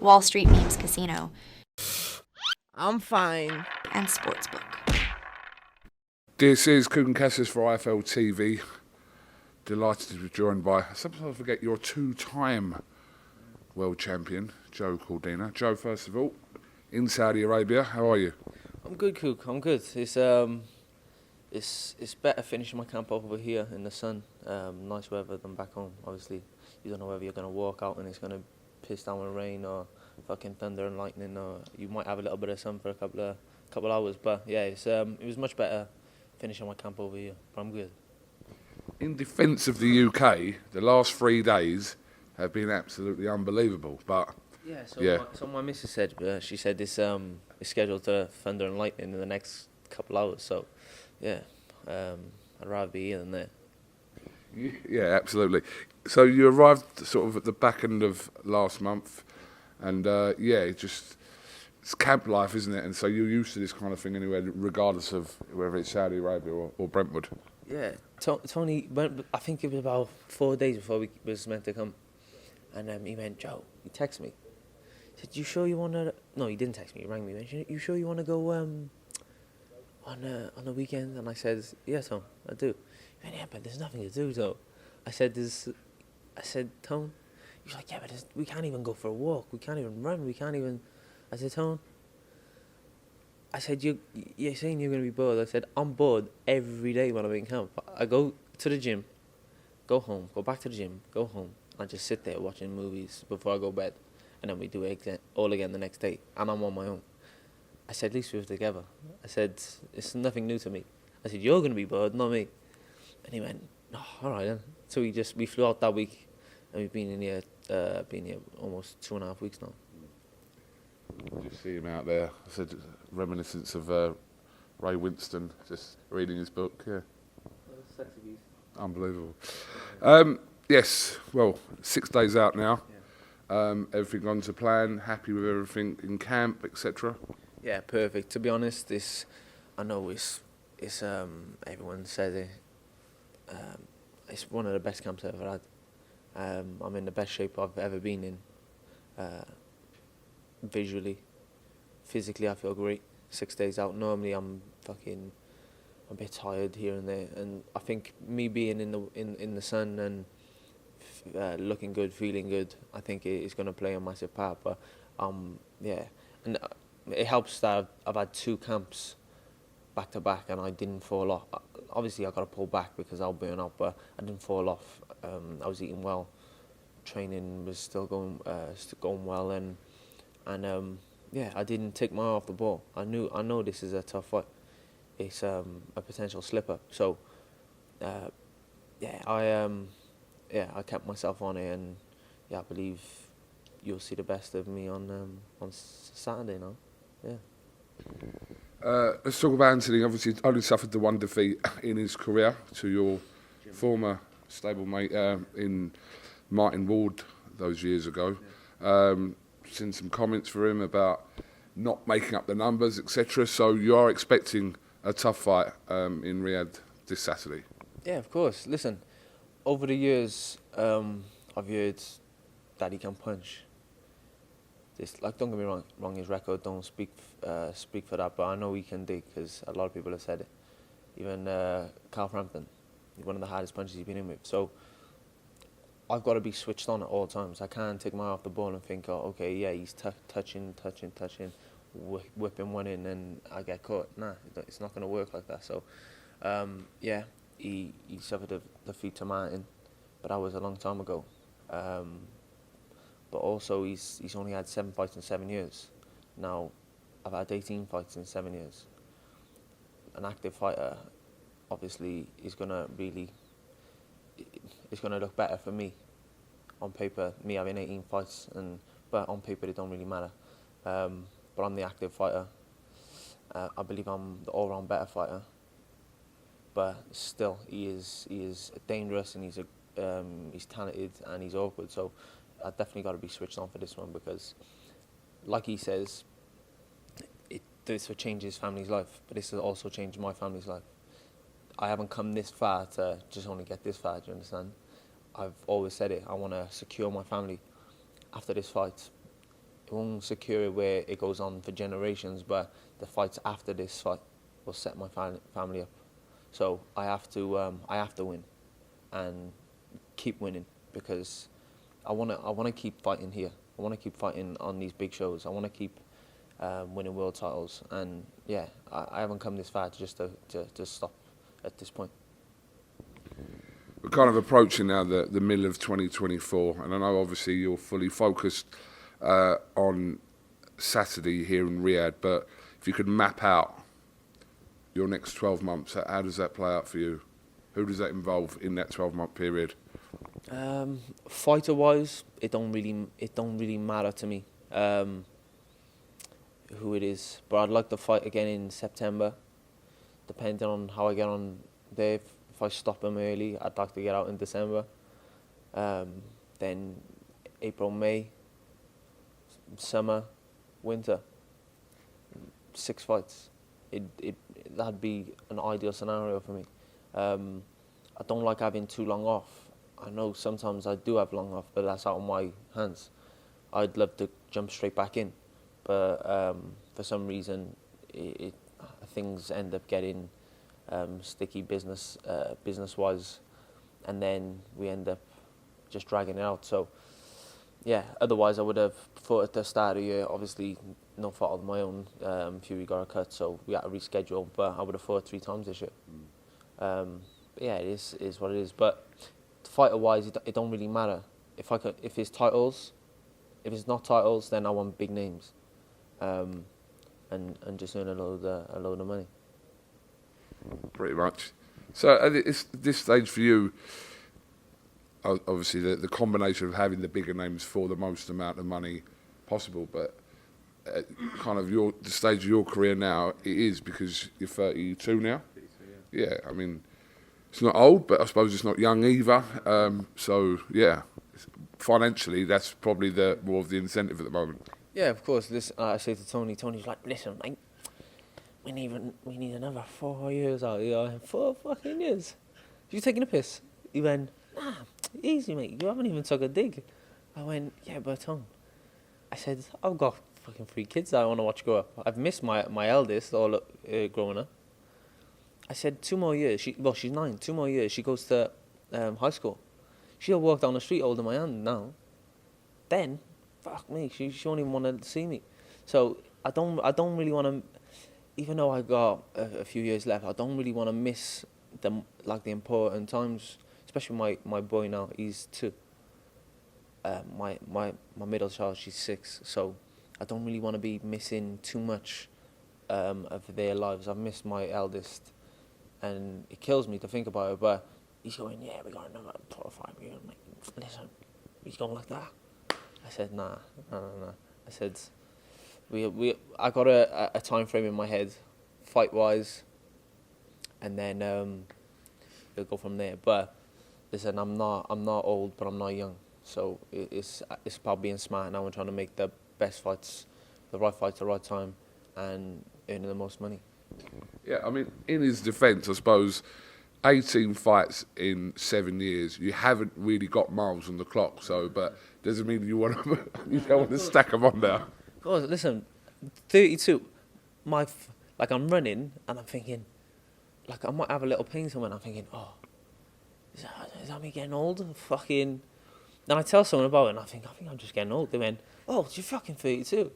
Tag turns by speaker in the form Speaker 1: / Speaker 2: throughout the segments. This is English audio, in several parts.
Speaker 1: Wall Street Memes Casino,
Speaker 2: I'm fine.
Speaker 1: and Sportsbook.
Speaker 3: This is KUGAN CASSIUS for IFLTV. Delighted to be joined by, sometimes I forget, your two-time world champion, Joe Cordina. Joe, first of all, in Saudi Arabia, how are you?
Speaker 4: I'm good, Cook. I'm good. It's better finishing my camp over here in the sun. Nice weather than back home. Obviously, you don't know whether you're going to walk out and it's going to piss down with rain or fucking thunder and lightning, or you might have a little bit of sun for a couple hours. But yeah, it was much better finishing my camp over here. But I'm good.
Speaker 3: In defence of the UK, the last 3 days have been absolutely unbelievable. But
Speaker 4: So my missus said, she said this is scheduled to thunder and lightning in the next couple hours. So yeah, I'd rather be here than there.
Speaker 3: yeah, absolutely. So you arrived sort of at the back end of last month, and it's camp life, isn't it? And so you're used to this kind of thing anyway, regardless of whether it's Saudi Arabia or Brentwood.
Speaker 4: Yeah, Tony went, I think it was about 4 days before we was meant to come, and he went, Joe, he texted me. He said, you sure you want to, no, he didn't text me, he rang me. He went, you sure you want to go on the weekend? And I said, yes, Tom, I do. He went, yeah, but there's nothing to do, though. I said, Tone, he was like, yeah, but we can't even go for a walk, we can't even run, we can't even, I said, Tone, I said, you're saying you're going to be bored. I said, I'm bored every day when I'm in camp. I go to the gym, go home, go back to the gym, go home. I just sit there watching movies before I go to bed. And then we do it all again the next day. And I'm on my own. I said, at least we were together. I said, it's nothing new to me. I said, you're going to be bored, not me. And he went, oh, all right then. So we flew out that week. And we've been here almost 2.5 weeks now.
Speaker 3: Just see him out there. I said, reminiscence of Ray Winston, just reading his book. Yeah,
Speaker 4: Sexy beast.
Speaker 3: Unbelievable. Yes, well, 6 days out now.
Speaker 4: Yeah.
Speaker 3: Everything gone to plan. Happy with everything in camp, etc.
Speaker 4: Yeah, perfect. To be honest, I know it's everyone says it. It's one of the best camps I've ever had. I'm in the best shape I've ever been in. Visually, physically, I feel great. 6 days out. Normally, I'm a bit tired here and there, and I think me being in the sun and looking good, feeling good, I think it is going to play a massive part. But yeah, and it helps that I've had 2 camps back to back, and I didn't fall off. Obviously, I got to pull back because I'll burn out, but I didn't fall off. I was eating well, training was still going well, and yeah, I didn't take my eye off the ball. I know this is a tough fight. It's a potential slip-up. So, I kept myself on it, and yeah, I believe you'll see the best of me on Saturday now. Yeah.
Speaker 3: Let's talk about Anthony. Obviously, only suffered the 1 defeat in his career to your former stablemate in Martin Ward those years ago. Yeah. Seen some comments for him about not making up the numbers, etc. So you are expecting a tough fight in Riyadh this Saturday.
Speaker 4: Yeah, of course. Listen, over the years, I've heard that he can punch. Don't get me wrong, his record don't speak for that, but I know he can dig because a lot of people have said it. Even Carl Frampton, one of the hardest punches he's been in with. So I've got to be switched on at all times. I can't take my eye off the ball and think, oh, okay, yeah, he's touching, whipping one in, and I get caught. Nah, it's not going to work like that. So, yeah, he suffered a defeat to Martin, but that was a long time ago. But also, he's only had 7 fights in 7 years. Now, I've had 18 fights in 7 years. An active fighter, obviously, is going to really... It's going to look better for me on paper, me having 18 fights, but on paper it don't really matter. But I'm the active fighter. I believe I'm the all-round better fighter. But still, he is dangerous, and he's talented and he's awkward. So I definitely got to be switched on for this one because, like he says, this will change his family's life, but this will also change my family's life. I haven't come this far to just only get this far, do you understand? I've always said it, I want to secure my family after this fight. secure it where it goes on for generations, but the fights after this fight will set my family up. So I have to win, and keep winning, because I wanna keep fighting here. I wanna keep fighting on these big shows. I wanna keep winning world titles, and yeah, I haven't come this far just to stop at this point.
Speaker 3: We're kind of approaching now the middle of 2024, and I know obviously you're fully focused on Saturday here in Riyadh, but if you could map out your next 12 months, how does that play out for you? Who does that involve in that 12-month period?
Speaker 4: Fighter-wise, it don't really matter to me who it is, but I'd like to fight again in September, depending on how I get on there. If I stop him early, I'd like to get out in December. Then April, May, summer, winter, 6 fights. That'd be an ideal scenario for me. I don't like having too long off. I know sometimes I do have long off, but that's out of my hands. I'd love to jump straight back in, but for some reason, things end up getting sticky business-wise, and then we end up just dragging it out. So, yeah, otherwise I would have fought at the start of the year. Obviously, no fault of my own. Fury got a cut, so we had to reschedule, but I would have fought 3 times this year. But yeah, it is what it is. But fighter-wise, it don't really matter. If it's titles, if it's not titles, then I want big names, and just earn a load of money.
Speaker 3: Pretty much. So at this stage for you, obviously the combination of having the bigger names for the most amount of money possible, but at kind of the stage of your career now, it is because you're 32 now. 32, yeah. Yeah, I mean, it's not old, but I suppose it's not young either. So yeah, financially, that's probably more of the incentive at the moment.
Speaker 4: Yeah, of course. I say to Tony. Tony's like, listen, mate, we need another 4 years out here. 4 fucking years. You taking a piss? He went, nah, easy, mate. You haven't even took a dig. I went, yeah, but Tony, I said, I've got fucking 3 kids that I want to watch grow up. I've missed my eldest all growing up. I said 2 more years. She's 9. 2 more years. She goes to high school. She'll walk down the street holding my hand now. Then, fuck me, she won't even want to see me. So I don't really want to. Even though I got a few years left, I don't really want to miss the important times. Especially my boy now, he's 2. My middle child, she's 6. So I don't really want to be missing too much of their lives. I've missed my eldest, and it kills me to think about it. But he's going, yeah, we got another 4 or 5 years. I'm like, listen, he's going like that. I said, nah. I said, I got a time frame in my head, fight wise, and then we'll go from there. But listen, I'm not old, but I'm not young. So it's about being smart now and trying to make the best fights, the right fights, the right time, and earning the most money.
Speaker 3: Yeah, I mean, in his defence, I suppose 18 fights in 7 years. You haven't really got miles on the clock, so but doesn't mean you don't want to stack them on there.
Speaker 4: God, listen, 32. I'm running and I'm thinking, like I might have a little pain somewhere. And I'm thinking, oh, is that me getting old? Fucking. Then I tell someone about it and I think I'm just getting old. They went, oh, you're fucking 32.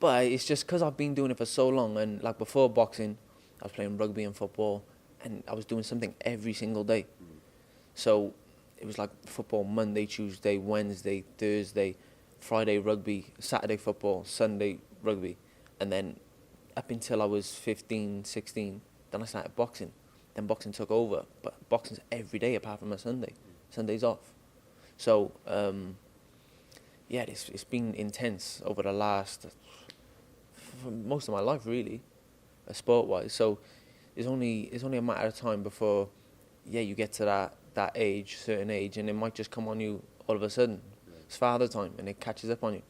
Speaker 4: But it's just because I've been doing it for so long, and like before boxing, I was playing rugby and football, and I was doing something every single day. So it was like football Monday, Tuesday, Wednesday, Thursday, Friday rugby, Saturday football, Sunday rugby. And then up until I was 15, 16, then I started boxing. Then boxing took over, but boxing's every day apart from a Sunday. Sunday's off. So, yeah, it's been intense over the last, for most of my life really, sport-wise. So it's only a matter of time before, yeah, you get to that age, certain age, and it might just come on you all of a sudden. It's father time, and it catches up on you,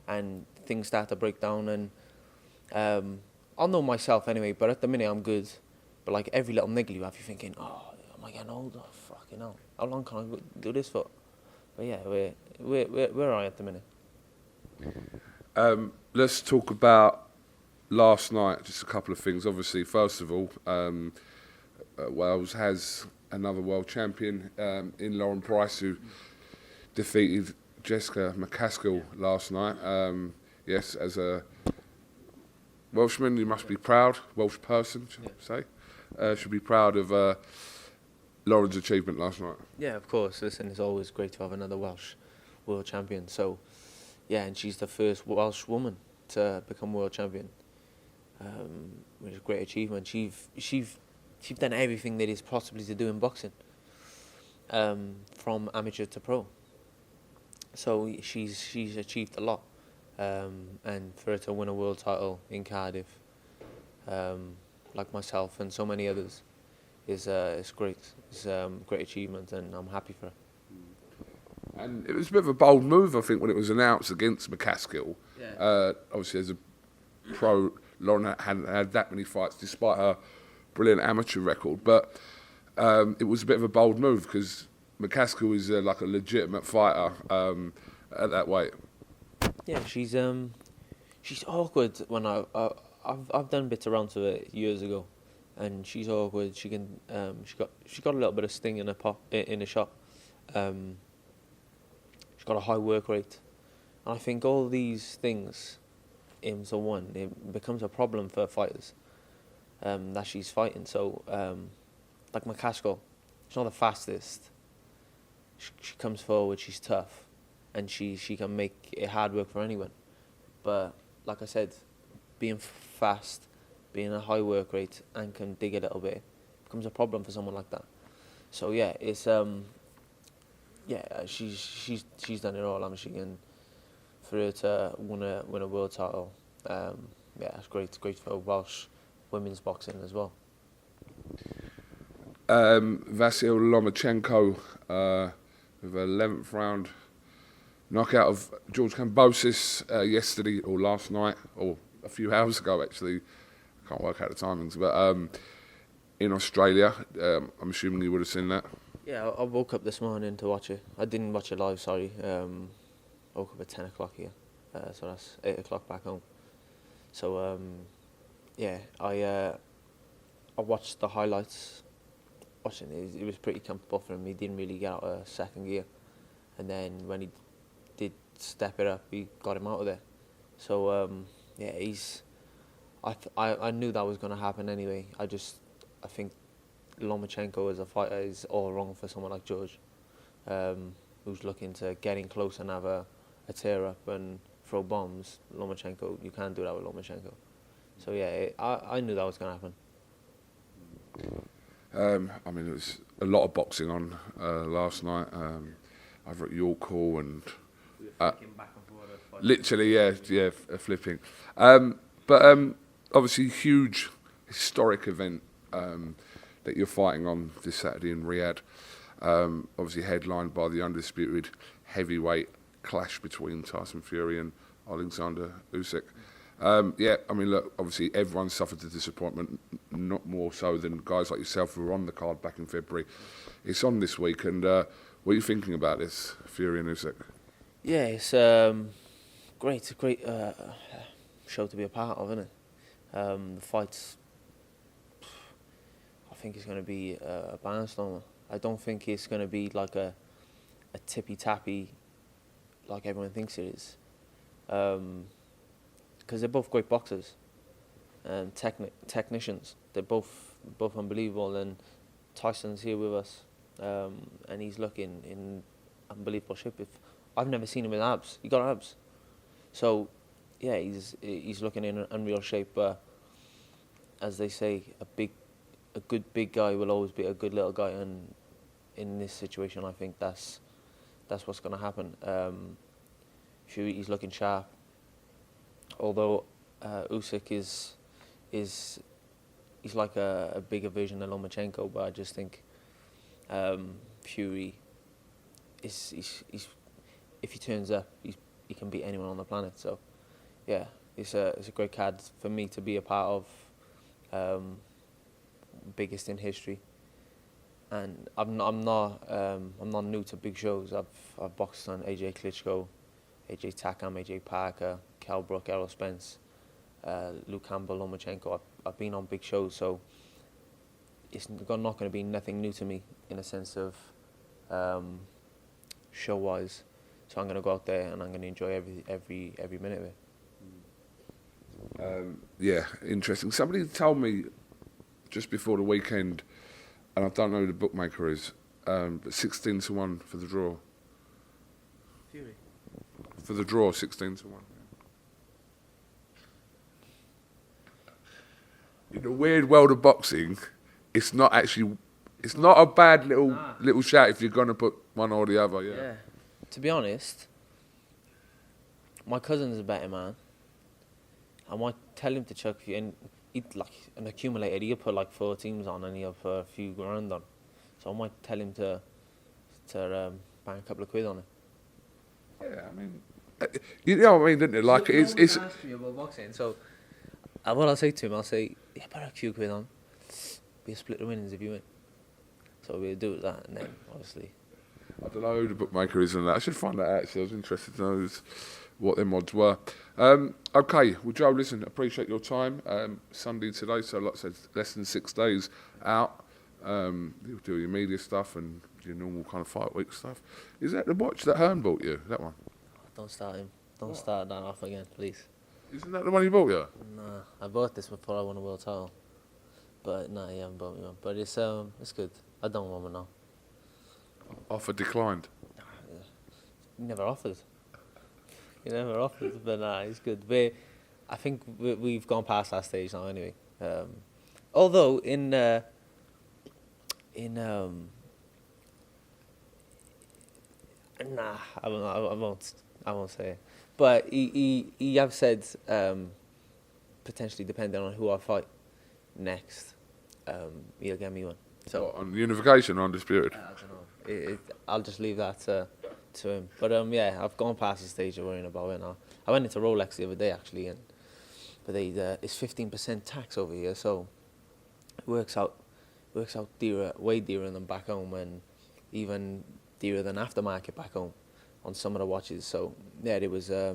Speaker 4: and things start to break down. And I'll know myself anyway, but at the minute I'm good. But like every little niggle you have, you're thinking, oh, am I getting old? Oh, fucking hell. How long can I do this for? But yeah, we're alright at the minute.
Speaker 3: Let's talk about last night. Just a couple of things. Obviously, first of all, Wales has another world champion in Lauren Price, who defeated Jessica McCaskill last night. Yes, as a Welshman, you must be proud. Welsh person, should I say, should be proud of Lauren's achievement last night.
Speaker 4: Yeah, of course. Listen, it's always great to have another Welsh world champion. So, yeah, and she's the first Welsh woman to become world champion, which is a great achievement. She's done everything that is possibly to do in boxing, from amateur to pro. So she's achieved a lot, and for her to win a world title in Cardiff, like myself and so many others, is great. It's a great achievement, and I'm happy for her.
Speaker 3: And it was a bit of a bold move, I think, when it was announced against McCaskill.
Speaker 4: Yeah.
Speaker 3: Obviously, as a pro, Lauren hadn't had that many fights, despite her brilliant amateur record. But it was a bit of a bold move, because McCaskill is like a legitimate fighter at that weight.
Speaker 4: Yeah, she's awkward. When I've done bits around to her years ago, and she's awkward. She can she got a little bit of sting in her shot. She's got a high work rate, and I think all these things, into one, it becomes a problem for fighters that she's fighting. So, like McCaskill, she's not the fastest. She comes forward, she's tough, and she can make it hard work for anyone. But like I said, being fast, being a high work rate, and can dig a little bit becomes a problem for someone like that. So yeah, it's she's done it all. I'm Michigan. For her to win a world title, it's great. It's great for Welsh women's boxing as well.
Speaker 3: Vasyl Lomachenko with an 11th round knockout of George Kambosos yesterday, or last night, or a few hours ago actually. I can't work out the timings, but in Australia. I'm assuming you would have seen that.
Speaker 4: Yeah, I woke up this morning to watch it. I didn't watch it live, sorry. I woke up at 10 o'clock here, so that's 8 o'clock back home. So, I watched the highlights. Watching it was pretty comfortable for him. He didn't really get out of second gear, and then when he did step it up, he got him out of there. So, I knew that was going to happen anyway. I think Lomachenko as a fighter is all wrong for someone like George, who's looking to get in close and have a tear up and throw bombs. Lomachenko, you can't do that with Lomachenko. So yeah, I knew that was going to happen.
Speaker 3: I mean, there was a lot of boxing on last night, over at York Hall, and literally, yeah, flipping. But obviously, huge historic event that you're fighting on this Saturday in Riyadh. Obviously headlined by the undisputed heavyweight clash between Tyson Fury and Alexander Usyk. I mean, look, obviously everyone suffered the disappointment, not more so than guys like yourself who were on the card back in February. It's on this week, and what are you thinking about this, Fury and Usyk?
Speaker 4: Yeah, it's great. It's a great show to be a part of, isn't it? The fights, I think it's going to be a barnstormer. I don't think it's going to be like a tippy-tappy like everyone thinks it is. Because they're both great boxers and technicians. They're both unbelievable, and Tyson's here with us, and he's looking in unbelievable shape. I've never seen him with abs. He got abs. So, yeah, he's looking in unreal shape. But as they say, a good big guy will always be a good little guy, and in this situation, I think that's what's going to happen. He's looking sharp. Although Usyk is like a bigger version of Lomachenko, but I just think Fury is if he turns up, he can beat anyone on the planet. So yeah, it's a great card for me to be a part of, biggest in history. And I'm not new to big shows. I've boxed on AJ Klitschko, AJ Takam, AJ Parker, Cal Brook, Errol Spence, Luke Campbell, Lomachenko. I've been on big shows, so it's not going to be nothing new to me in a sense of show-wise. So I'm going to go out there and I'm going to enjoy every minute of it.
Speaker 3: Yeah, interesting. Somebody told me just before the weekend, and I don't know who the bookmaker is, but 16-1 for the draw.
Speaker 4: Fury.
Speaker 3: For the draw, 16-1. In the weird world of boxing, it's not a bad little shout if you're gonna put one or the other. Yeah.
Speaker 4: To be honest, my cousin's a better man. I might tell him to chuck a few, and he'd like an accumulator. He'll put like 4 teams on, and he'll put a few grand on. So I might tell him to bang a couple of quid on it.
Speaker 3: Yeah, I mean, you know what I mean, didn't it? Like it's.
Speaker 4: Asked me about boxing, so what I'll say to him, I'll say, yeah, put a few quid on. We'll split the winnings if you win. So we'll do that, and then obviously.
Speaker 3: I don't know who the bookmaker is on that. I should find that out. Actually, I was interested to know what their odds were. Okay, well, Joe, listen, appreciate your time. Sunday today, so like I said, less than 6 days out. You'll do your media stuff and your normal kind of fight week stuff. Is that the watch that Hearn bought you? That one?
Speaker 4: Don't start him. Don't start that off again, please.
Speaker 3: Isn't that the one he bought you?
Speaker 4: Nah, I bought this before I won a world title. But no, he haven't bought me one. But it's good. I don't want one now.
Speaker 3: Offer declined.
Speaker 4: He never offered. He never offered, but nah, it's good. I think we've gone past that stage now anyway. Although I won't say it. But he have said potentially depending on who I fight next, he'll get me one. So
Speaker 3: what, on unification or undisputed?
Speaker 4: I don't know. I'll just leave that to him. But yeah, I've gone past the stage of worrying about it now. I went into Rolex the other day actually, but it's 15% tax over here, so it works out dearer, way dearer than back home, and even dearer than aftermarket back home on some of the watches. So yeah, it was a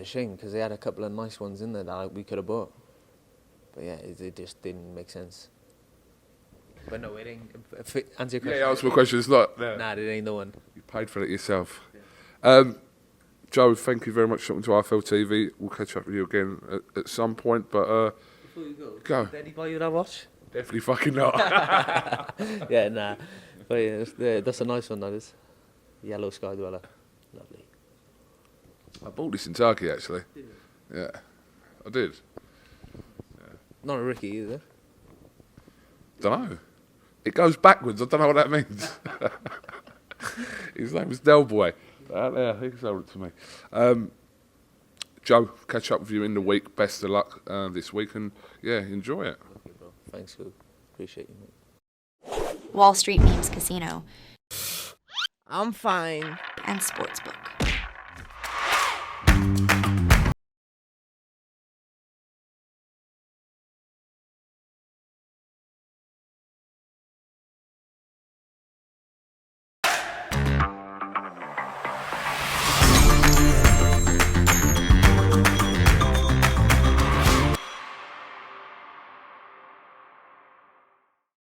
Speaker 4: shame because they had a couple of nice ones in there that we could have bought. But yeah, it just didn't make sense. But no, it ain't. Answer your question.
Speaker 3: Yeah, ask my question. It's not. Yeah.
Speaker 4: Nah, it ain't the one.
Speaker 3: You paid for it yourself. Yeah. Joe, thank you very much for coming to IFLTV. We'll catch up with you again at some point. But
Speaker 4: before you
Speaker 3: go.
Speaker 4: Did anybody buy you that watch?
Speaker 3: Definitely fucking not.
Speaker 4: Yeah, nah. But yeah, that's a nice one, that is. Yellow Sky Dweller. Lovely.
Speaker 3: I bought this in Turkey, actually.
Speaker 4: Did you?
Speaker 3: Yeah, I did.
Speaker 4: Not a Ricky either.
Speaker 3: Don't know. It goes backwards. I don't know what that means. His name was Del Boy. Yeah, he sold it to me. Joe, catch up with you in the week. Best of luck this week, and yeah, enjoy it.
Speaker 4: Okay, bro. Thanks, Coop. Appreciate you, mate.
Speaker 1: Wall Street Memes Casino
Speaker 2: I'm fine.
Speaker 1: and Sportsbook.